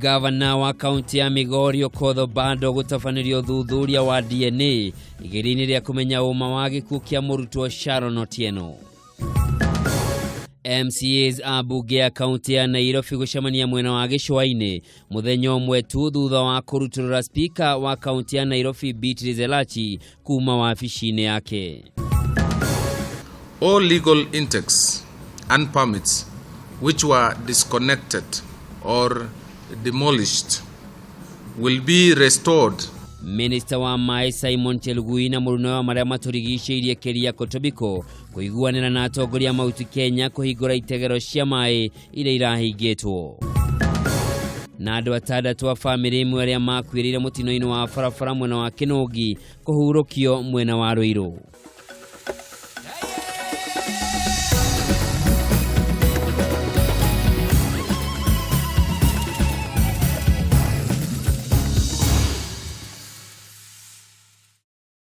Gavana wa kaunti ya Migori Okoth bado gutafanirio thuthuria wa DNA igerini ria kumenya uma wa gikuo kia murutwo Sharon Otieno. MCAs abunge ya kaunti ya Nairobi gucemania mwena wa Gicũa-inĩ muthenya umwe tu thutha wa kuruturura speaker wa kaunti ya Nairobi Beatrice Elachi kuma wabici-inĩ yake. All legal intakes and permits which were disconnected or demolished will be restored. Minister wa Mai Simon Chelugui na muruno wa maria maturigicĩirie Keriako Tobiko kuiguanĩra na atongoria mauti Kenya kuhingũra itegero cia mai iria irahingĩtwo. Na andũ atandatu wa famĩlĩ imwe arĩa makuĩrĩire mũtino-inĩ wa barabara mwena wa Kinũngi kũhurũkio mwena wa Ruiru.